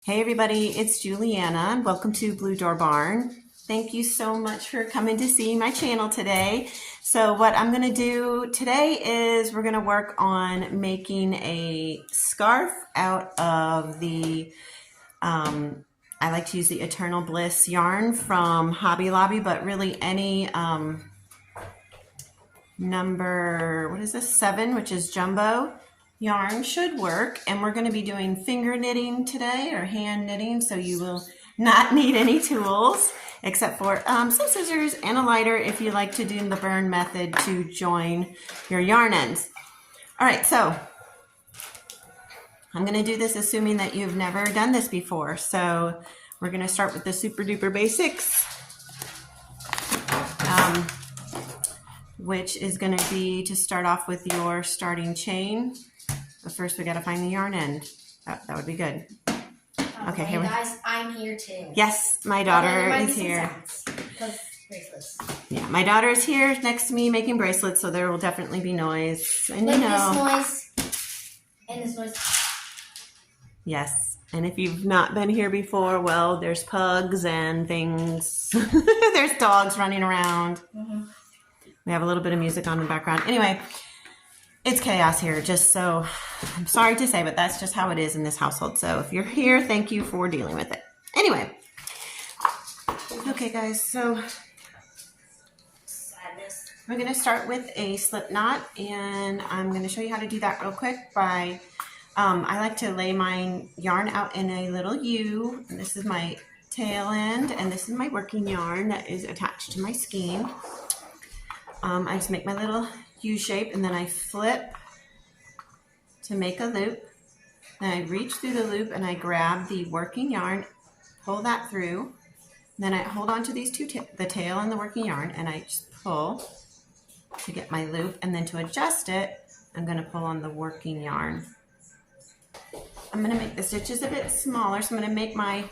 Hey everybody, it's Juliana and welcome to Blue Door Barn. Thank you so much for coming to see my channel today. So what I'm going to do today is we're going to work on making a scarf out of the, I like to use the Eternal Bliss yarn from Hobby Lobby, but really any number, what is this, 7, which is jumbo yarn should work. And we're going to be doing finger knitting today, or hand knitting, so you will not need any tools except for some scissors and a lighter if you like to do the burn method to join your yarn ends. All right, so I'm going to do this assuming that you've never done this before. So we're going to start with the super duper basics, which is going to be to start off with your starting chain. But first we got to find the yarn end. That would be good. Okay, here guys, I'm here too. Yes, my daughter is here. Bracelets. Yeah, my daughter is here next to me making bracelets, so there will definitely be noise. And like this noise and this noise. Yes, and if you've not been here before, well, there's pugs and things. There's dogs running around. Mm-hmm. We have a little bit of music on in the background. Anyway, it's chaos here, just so I'm sorry to say, but that's just how it is in this household. So if you're here, thank you for dealing with it. Anyway, okay guys, so we're going to start with a slip knot, and I'm going to show you how to do that real quick by, I like to lay my yarn out in a little U, and this is my tail end, and this is my working yarn that is attached to my skein. I just make my little U shape, and then I flip to make a loop. Then I reach through the loop and I grab the working yarn, pull that through. Then I hold on to these two, the tail and the working yarn, and I just pull to get my loop. And then to adjust it, I'm going to pull on the working yarn. I'm going to make the stitches a bit smaller, so I'm going to make my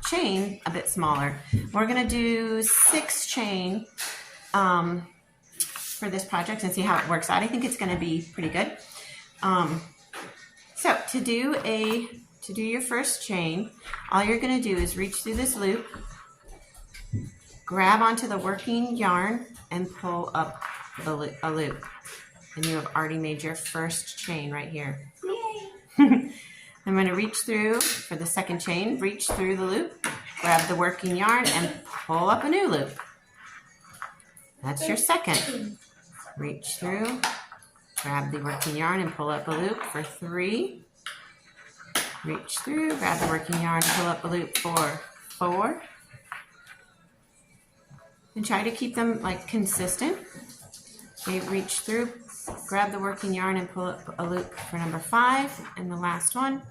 chain a bit smaller. We're going to do 6 chain for this project and see how it works out. I think it's going to be pretty good. So to do your first chain, all you're going to do is reach through this loop, grab onto the working yarn, and pull up a loop. And you have already made your first chain right here. Yay! I'm going to reach through for the second chain, reach through the loop, grab the working yarn, and pull up a new loop. That's your second. Reach through, grab the working yarn and pull up a loop for 3. Reach through, grab the working yarn and pull up a loop for 4. And try to keep them like consistent. Okay, reach through, grab the working yarn and pull up a loop for number 5. And the last one,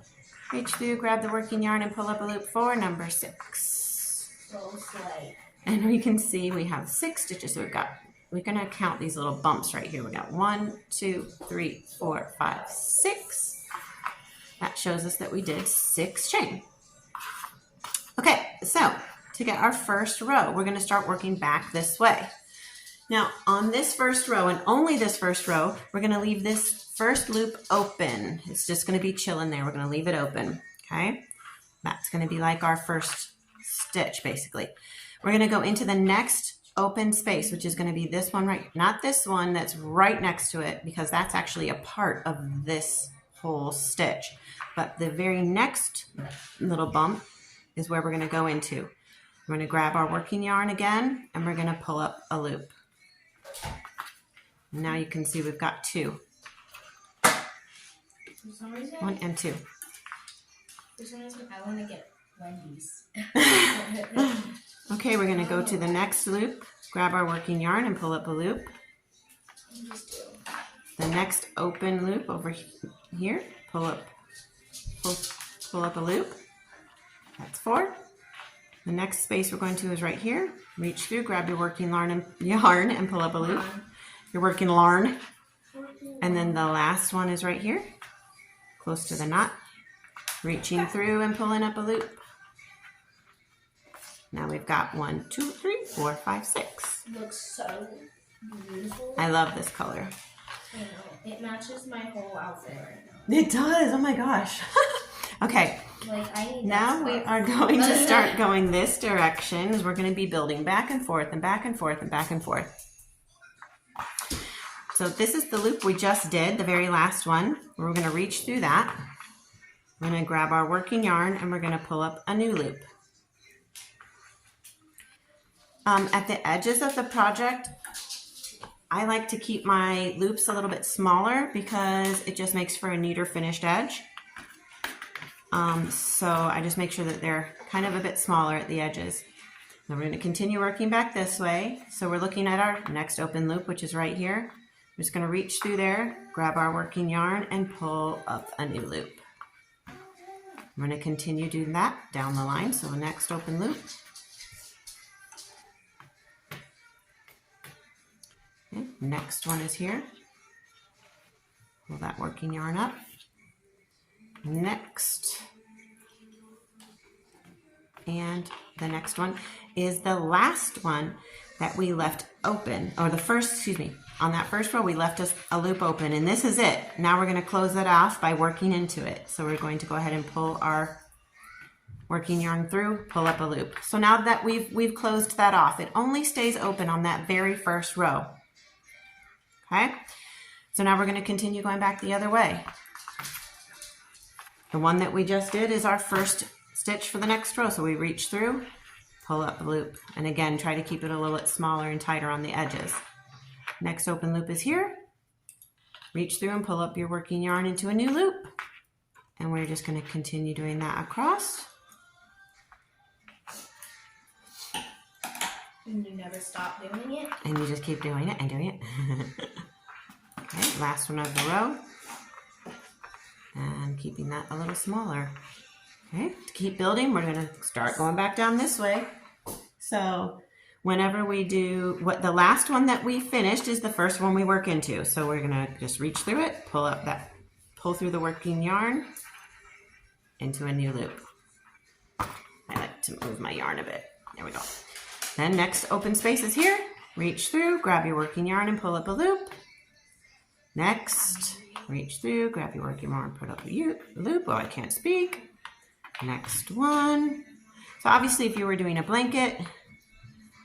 reach through, grab the working yarn and pull up a loop for number 6. And we can see we have 6 stitches. So we're going to count these little bumps right here. We got 1, 2, 3, 4, 5, 6. That shows us that we did 6 chain. Okay, so to get our first row, we're going to start working back this way. Now, on this first row, and only this first row, we're going to leave this first loop open. It's just going to be chilling there. We're going to leave it open, okay? That's going to be like our first stitch, basically. We're going to go into the next open space, which is going to be this one right, not this one that's right next to it, because that's actually a part of this whole stitch. But the very next little bump is where we're going to go into. We're going to grab our working yarn again, and we're going to pull up a loop. Now you can see we've got 2. 1 and 2. For some reason, I want to get Wendy's. Okay, we're going to go to the next loop, grab our working yarn and pull up a loop. The next open loop over here, pull up a loop. That's 4. The next space we're going to is right here. Reach through, grab your working yarn and pull up a loop. Your working yarn. And then the last one is right here, close to the knot. Reaching through and pulling up a loop. Now we've got 1, 2, 3, 4, 5, 6. It looks so beautiful. I love this color. I know. It matches my whole outfit right now. It does. Oh my gosh. Like I need Now that we spot. are going to start going this direction as we're going to be building back and forth and back and forth and back and forth. So this is the loop we just did, the very last one. We're going to reach through that. We're going to grab our working yarn and we're going to pull up a new loop. At the edges of the project, I like to keep my loops a little bit smaller because it just makes for a neater finished edge. So I just make sure that they're kind of a bit smaller at the edges. Now we're going to continue working back this way. So we're looking at our next open loop, which is right here. We're just going to reach through there, grab our working yarn, and pull up a new loop. I'm going to continue doing that down the line. So the next open loop. Okay, next one is here. Pull that working yarn up. Next. And the next one is the last one that we left open, or the first, excuse me, on that first row we left us a loop open, and this is it. Now we're going to close it off by working into it. So we're going to go ahead and pull our working yarn through, pull up a loop. So now that we've closed that off, it only stays open on that very first row. Okay, so now we're going to continue going back the other way. The one that we just did is our first stitch for the next row. So we reach through, pull up a loop, and again, try to keep it a little bit smaller and tighter on the edges. Next open loop is here. Reach through and pull up your working yarn into a new loop. And we're just going to continue doing that across. And you never stop doing it. And you just keep doing it and doing it. Okay, last one of the row. And keeping that a little smaller. Okay, to keep building, we're going to start going back down this way. So whenever we do, what the last one that we finished is the first one we work into. So we're going to just reach through it, pull through the working yarn into a new loop. I like to move my yarn a bit. There we go. Then next open space is here. Reach through, grab your working yarn and pull up a loop. Next, reach through, grab your working yarn, put up a loop. Oh, I can't speak. Next one. So obviously if you were doing a blanket,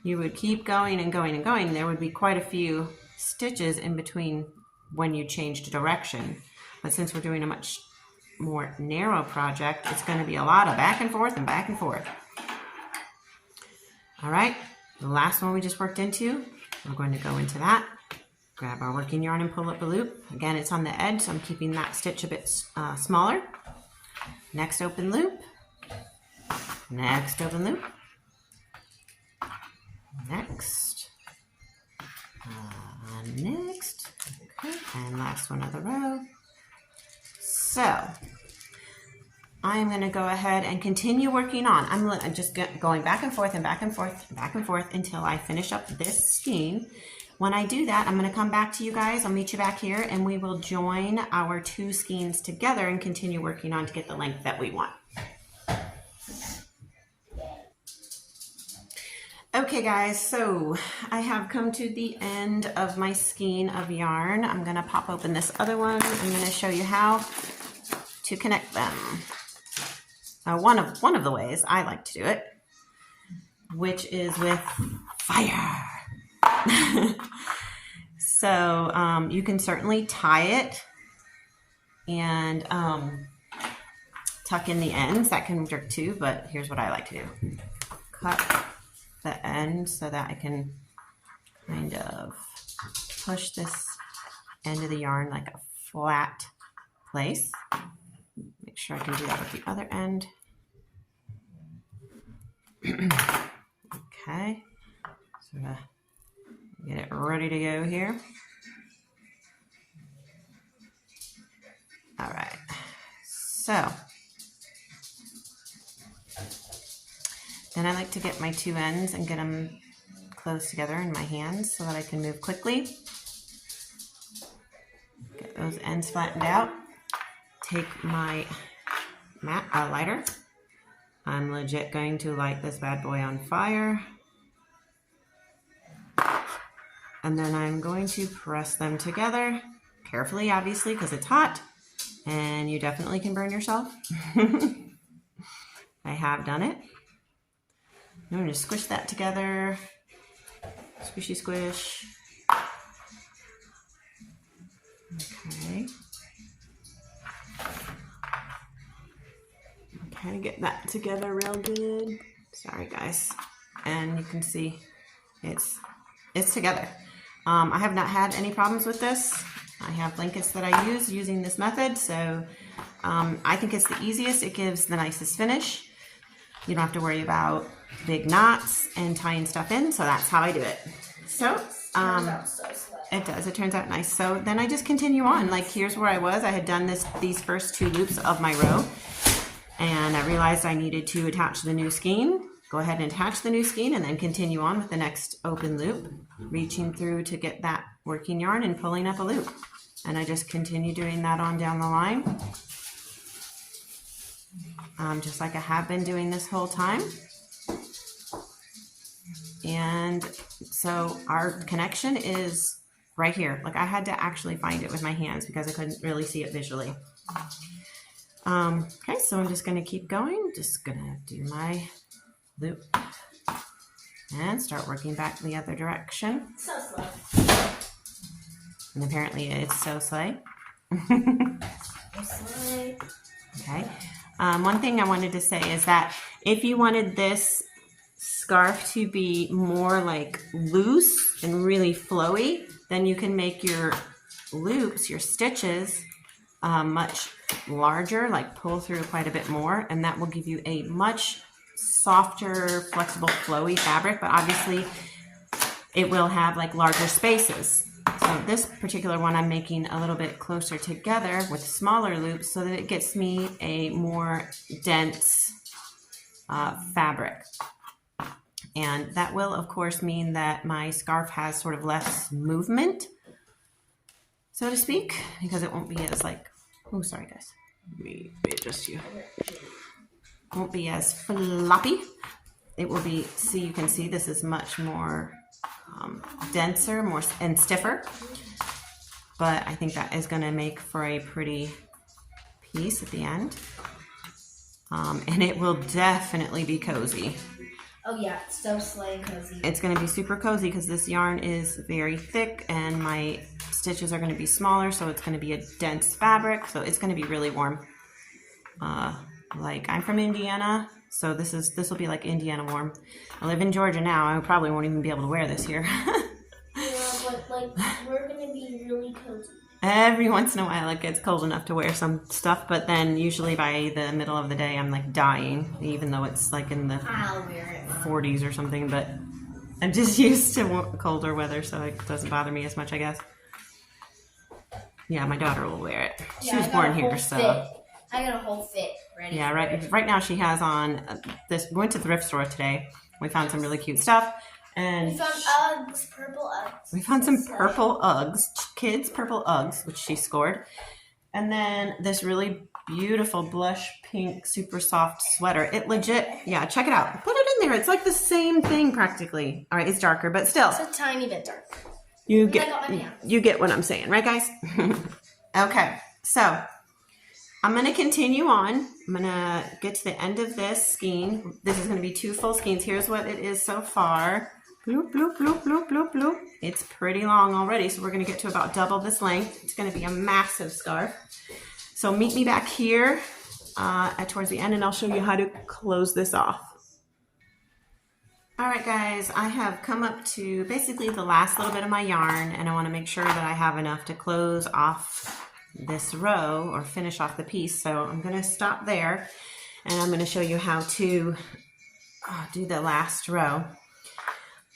you would keep going and going and going. There would be quite a few stitches in between when you changed direction. But since we're doing a much more narrow project, it's going to be a lot of back and forth and back and forth. All right, the last one we just worked into, we're going to go into that. Grab our working yarn and pull up a loop. Again, it's on the edge, so I'm keeping that stitch a bit smaller. Next open loop. Next open loop. Next. Next. Okay, and last one of the row. So I'm going to go ahead and continue working on. I'm just going back and forth and back and forth and back and forth until I finish up this skein. When I do that, I'm going to come back to you guys. I'll meet you back here and we will join our two skeins together and continue working on to get the length that we want. Okay guys, so I have come to the end of my skein of yarn. I'm going to pop open this other one. I'm going to show you how to connect them. One of the ways I like to do it, which is with fire. So you can certainly tie it and tuck in the ends. That can work too, but here's what I like to do. Cut the end so that I can kind of push this end of the yarn like a flat place. Make sure I can do that with the other end. Okay, sort of get it ready to go here. All right, so then I like to get my two ends and get them close together in my hands so that I can move quickly. Get those ends flattened out. Take my lighter. I'm legit going to light this bad boy on fire. And then I'm going to press them together carefully, obviously, because it's hot. and you definitely can burn yourself. I have done it. I'm going to squish that together. Squishy squish. Okay. Kind of get that together real good. Sorry guys. And you can see it's together. I have not had any problems with this. I have blankets that I use using this method, so I think it's the easiest. It gives the nicest finish. You don't have to worry about big knots and tying stuff in, so that's how I do it. So, Turns out so slow. it does. It turns out nice. So then I just continue on. Like here's where I was. I had done these first 2 loops of my row, and I realized I needed to attach the new skein. Go ahead and attach the new skein and then continue on with the next open loop, reaching through to get that working yarn and pulling up a loop. And I just continue doing that on down the line. Just like I have been doing this whole time. And so our connection is right here. Like I had to actually find it with my hands because I couldn't really see it visually. Okay, so I'm just going to keep going. Just going to do my loop and start working back the other direction. So slow. And apparently it's so slow. Slow. Okay. One thing I wanted to say is that if you wanted this scarf to be more like loose and really flowy, then you can make your loops, your stitches, much larger, like pull through quite a bit more, and that will give you a much softer, flexible, flowy fabric, but obviously it will have like larger spaces. So this particular one I'm making a little bit closer together with smaller loops so that it gets me a more dense fabric. And that will of course mean that my scarf has sort of less movement, so to speak, because it won't be as like, oh sorry guys, let me adjust you. Won't be as floppy. It will be, see, you can see this is much more denser, more and stiffer, but I think that is going to make for a pretty piece at the end, and it will definitely be cozy. Oh yeah, it's so slay cozy. It's going to be super cozy because this yarn is very thick and my stitches are going to be smaller, so it's going to be a dense fabric, so it's going to be really warm. Like I'm from Indiana, so this will be like Indiana warm. I live in Georgia now. I probably won't even be able to wear this here. Yeah, but like we're gonna be really cozy. Every once in a while it gets cold enough to wear some stuff, but then usually by the middle of the day I'm like dying, even though it's like in the I'll wear it. 40s or something, but I'm just used to colder weather, so it doesn't bother me as much, I guess. Yeah, my daughter will wear it. She was born here, so. I got a whole fit ready. Yeah, right now she has on this. We went to the thrift store today. We found some really cute stuff. And We found Uggs, purple Uggs. we found some purple Uggs, kids' purple Uggs, which she scored. And then this really beautiful blush pink, super soft sweater. It legit, yeah, check it out. Put it in there. It's like the same thing practically. All right, it's darker, but still. It's a tiny bit dark. You You get what I'm saying, right guys? Okay, so I'm going to continue on. I'm going to get to the end of this skein. This is going to be 2 full skeins. Here's what it is so far. Bloop, bloop, bloop, bloop, bloop, bloop. It's pretty long already, so we're going to get to about double this length. It's going to be a massive scarf. So meet me back here towards the end, and I'll show you how to close this off. All right, guys, I have come up to basically the last little bit of my yarn, and I want to make sure that I have enough to close off this row or finish off the piece. So I'm going to stop there, and I'm going to show you how to do the last row.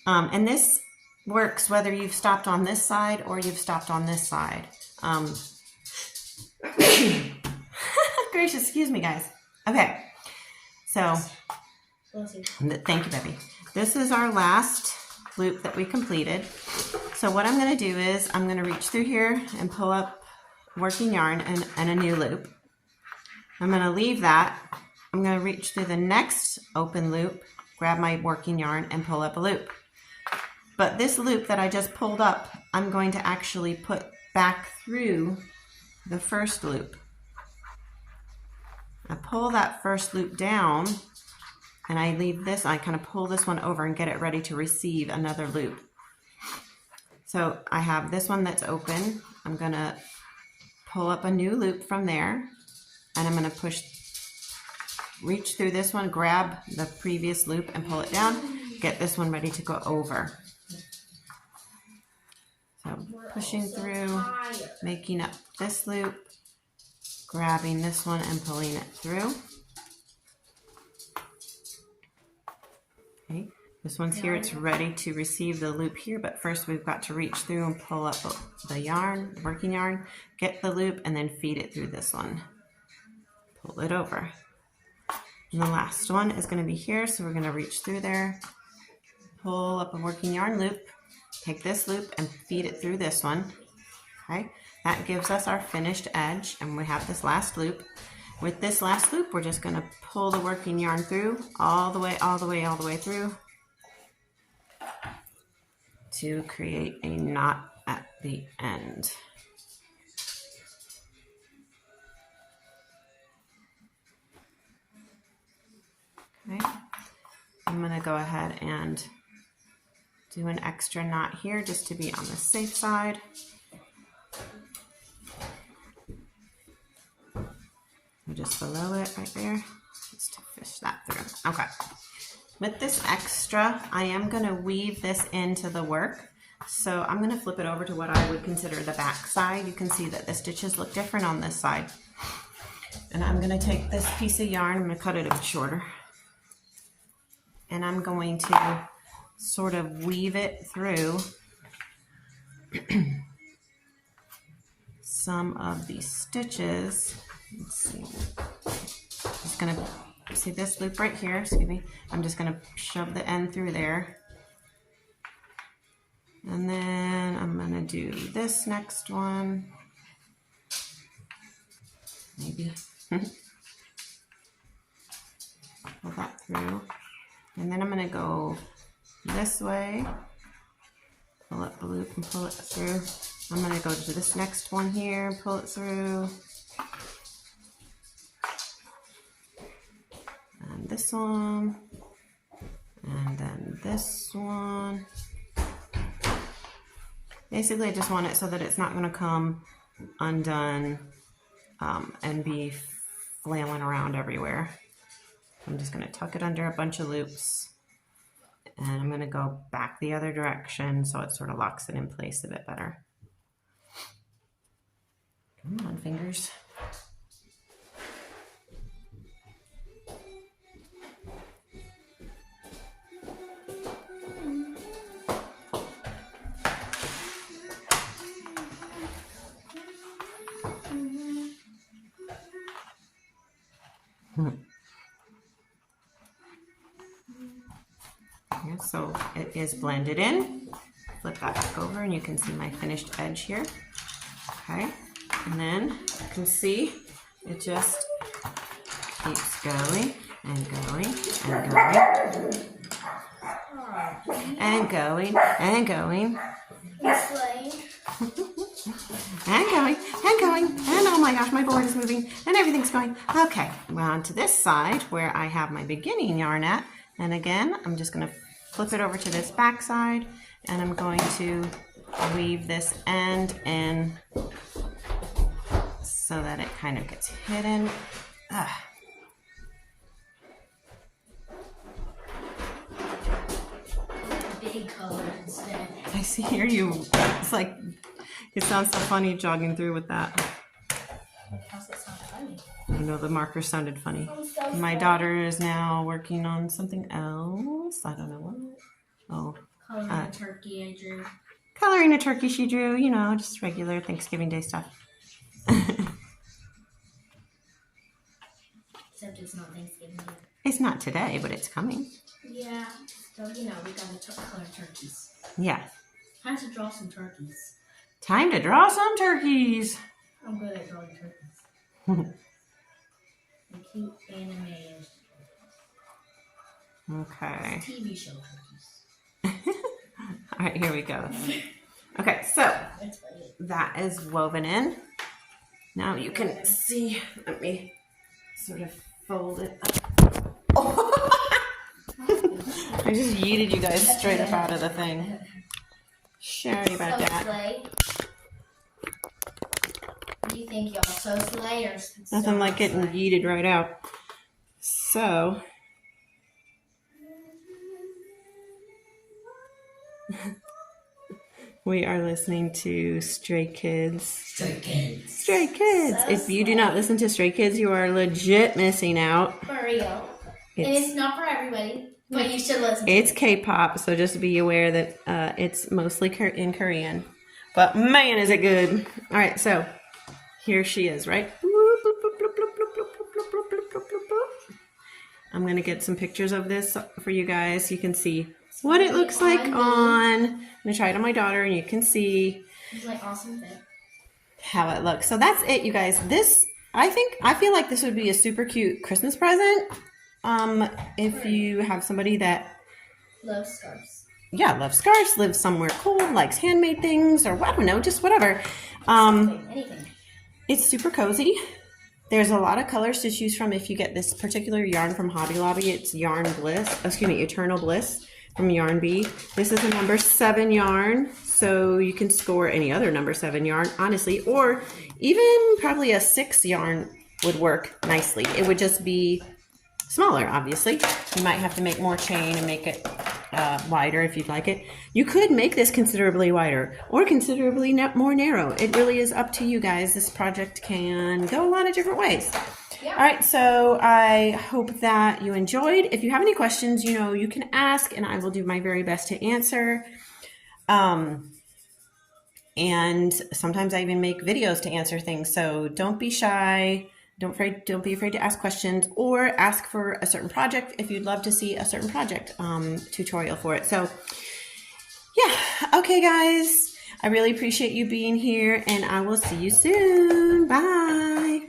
And this works whether you've stopped on this side or you've stopped on this side. Gracious, excuse me, guys. Okay, so thank you, Debbie. This is our last loop that we completed. So what I'm going to do is I'm going to reach through here and pull up working yarn and a new loop. I'm going to leave that. I'm going to reach through the next open loop, grab my working yarn and pull up a loop. But this loop that I just pulled up, I'm going to actually put back through the first loop. I pull that first loop down and I leave this, I kind of pull this one over and get it ready to receive another loop. So I have this one that's open. I'm gonna pull up a new loop from there, and I'm gonna reach through this one, grab the previous loop and pull it down, get this one ready to go over. So pushing through, making up this loop, grabbing this one and pulling it through. Okay, this one's here, it's ready to receive the loop here, but first we've got to reach through and pull up the yarn, working yarn, get the loop, and then feed it through this one. Pull it over. And the last one is going to be here, so we're going to reach through there, pull up a working yarn loop, take this loop and feed it through this one. Okay, that gives us our finished edge, and we have this last loop. With this last loop, we're just going to pull the working yarn through all the way through to create a knot at the end. Okay, I'm going to go ahead and do an extra knot here just to be on the safe side. Just below it right there, just to fish that through. Okay, with this extra, I am going to weave this into the work. So I'm going to flip it over to what I would consider the back side. You can see that the stitches look different on this side. And I'm going to take this piece of yarn, I'm going to cut it a bit shorter. And I'm going to sort of weave it through some of these stitches. Let's see. Just gonna see this loop right here, excuse me. I'm just gonna shove the end through there. And then I'm gonna do this next one. Maybe. Pull that through. And then I'm gonna go this way. Pull up the loop and pull it through. I'm gonna go to this next one here, pull it through. And this one, and then this one. Basically, I just want it so that it's not going to come undone and be flailing around everywhere. I'm just going to tuck it under a bunch of loops, and I'm going to go back the other direction so it sort of locks it in place a bit better. Come on, fingers. Here, so it is blended in. Flip that back over and you can see my finished edge here. Okay, and then you can see it just keeps going and going and going and going and going and going and going, and oh my gosh, my board is moving and everything's going. Okay, we're on to this side where I have my beginning yarn at, and again I'm just going to flip it over to this back side, and I'm going to weave this end in so that it kind of gets hidden. Big color instead. I see, hear you. It's like, it sounds so funny jogging through with that. How's it sound funny? I know the marker sounded funny. My daughter is now working on something else. I don't know what. Oh. Coloring a turkey I drew. Coloring a turkey she drew, you know, just regular Thanksgiving Day stuff. Except it's not Thanksgiving Day. It's not today, but it's coming. Yeah. So, you know, we gotta color turkeys. Yeah. Time to draw some turkeys. Time to draw some turkeys. I'm good at drawing turkeys. And cute animated Okay. TV show turkeys. All right, here we go. Okay, so That's funny. that is woven in. Now you can see, let me sort of fold it up. I just yeeted you guys straight up out of the thing. Sorry about that. Slay. What do you think, y'all? So slay or Nothing like getting yeeted right out. So, we are listening to Stray Kids. Stray Kids. Stray Kids. So If you do not listen to Stray Kids, you are legit missing out. For real. And it's not for everybody, but you should listen to It's K-pop, so just be aware that it's mostly in Korean. But man, is it good. All right, so here she is, right? I'm going to get some pictures of this for you guys so you can see what it looks like on. I'm going to try it on my daughter, and you can see It's like awesome thing. how it looks. So that's it, you guys. This, I feel like this would be a super cute Christmas present. If you have somebody that Love scarves. loves scarves, lives somewhere cool, likes handmade things, or I don't know, just whatever. Anything. It's super cozy. There's a lot of colors to choose from if you get this particular yarn from Hobby Lobby. It's Eternal Bliss from Yarn Bee. This is a number 7 yarn, so you can score any other number 7 yarn, honestly, or even probably a 6 yarn would work nicely. It would just be smaller, obviously. You might have to make more chain and make it wider if you'd like it. You could make this considerably wider or considerably more narrow. It really is up to you guys. This project can go a lot of different ways. Yeah. All right, so I hope that you enjoyed. If you have any questions, you can ask, and I will do my very best to answer. And sometimes I even make videos to answer things, so don't be shy. Don't be afraid to ask questions or ask for a certain project if you'd love to see a certain project tutorial for it. So yeah, okay guys, I really appreciate you being here, and I will see you soon. Bye.